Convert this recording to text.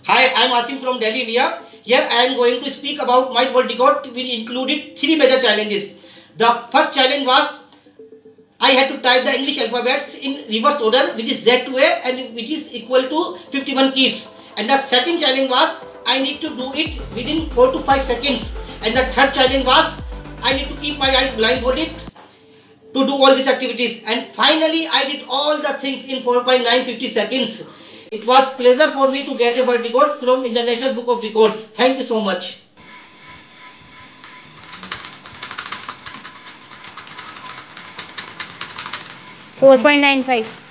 Hi, I am Asim from Delhi, India. Here I am going to speak about my world record, which included 3 major challenges. The first challenge was I had to type the English alphabets in reverse order, which is Z to A and which is equal to 51 keys. And the second challenge was I need to do it within 4 to 5 seconds. And the third challenge was I need to keep my eyes blindfolded to do all these activities. And finally I did all the things in 4.950 seconds. It was pleasure for me to get a world record from International Book of Records. Thank you so much. .95